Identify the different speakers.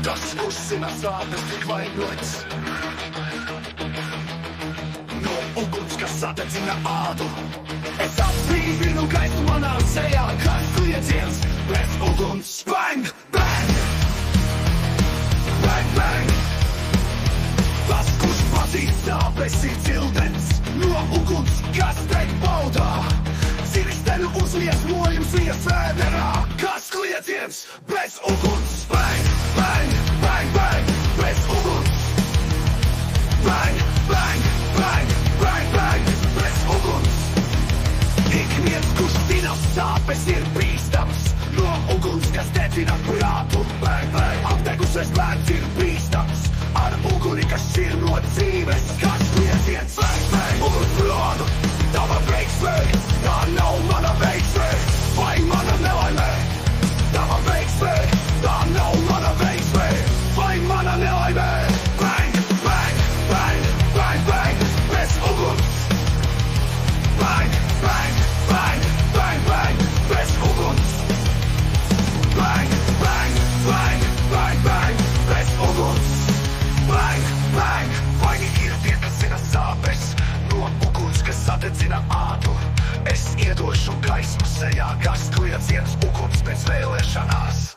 Speaker 1: Tas uzsina sāpes tik vainots no uguns, kas sadedzina ādu. Es atbrīvinu gaisu manā sejā, kas klieciens bez uguns. Bang, bang, bang, bang. Tas, kurš pazīst sāpes, ir cildens no uguns, kas teik baudā. Cirkstenu uzliesmojums ies vēderā, kas klieciens bez uguns. Bang, bang, bang, bang, bez uguns. Bang, bang, bang, bang, bang, bez uguns. Ik viens, kurš zina sāpes, ir bīstams no uguns, kas dedzina prātu. Bang, bang, apdegusies lēns ir bīstams ar uguni, kas ir no dzīves, kas klieciens. Bang, bang, uguns plānu, tava veiksmē, tā nav mana veiksmē, vai mana nelaimē. Tava veiksmē, tā nav mana veiksmē, vai mana nelaimē. Bang, bang, bang, bang, bang, bez uguns. Bang, bang, bang, bang, bang, bez uguns. Bang, bang, bang, bang, bang, bez uguns. Bang, bang, vaini ir tie, kas zina sāpes no uguns, kas sadedzina ādu. Es iedošu gaismu sejā, kas klieciens uguns pēc vēlēšanās.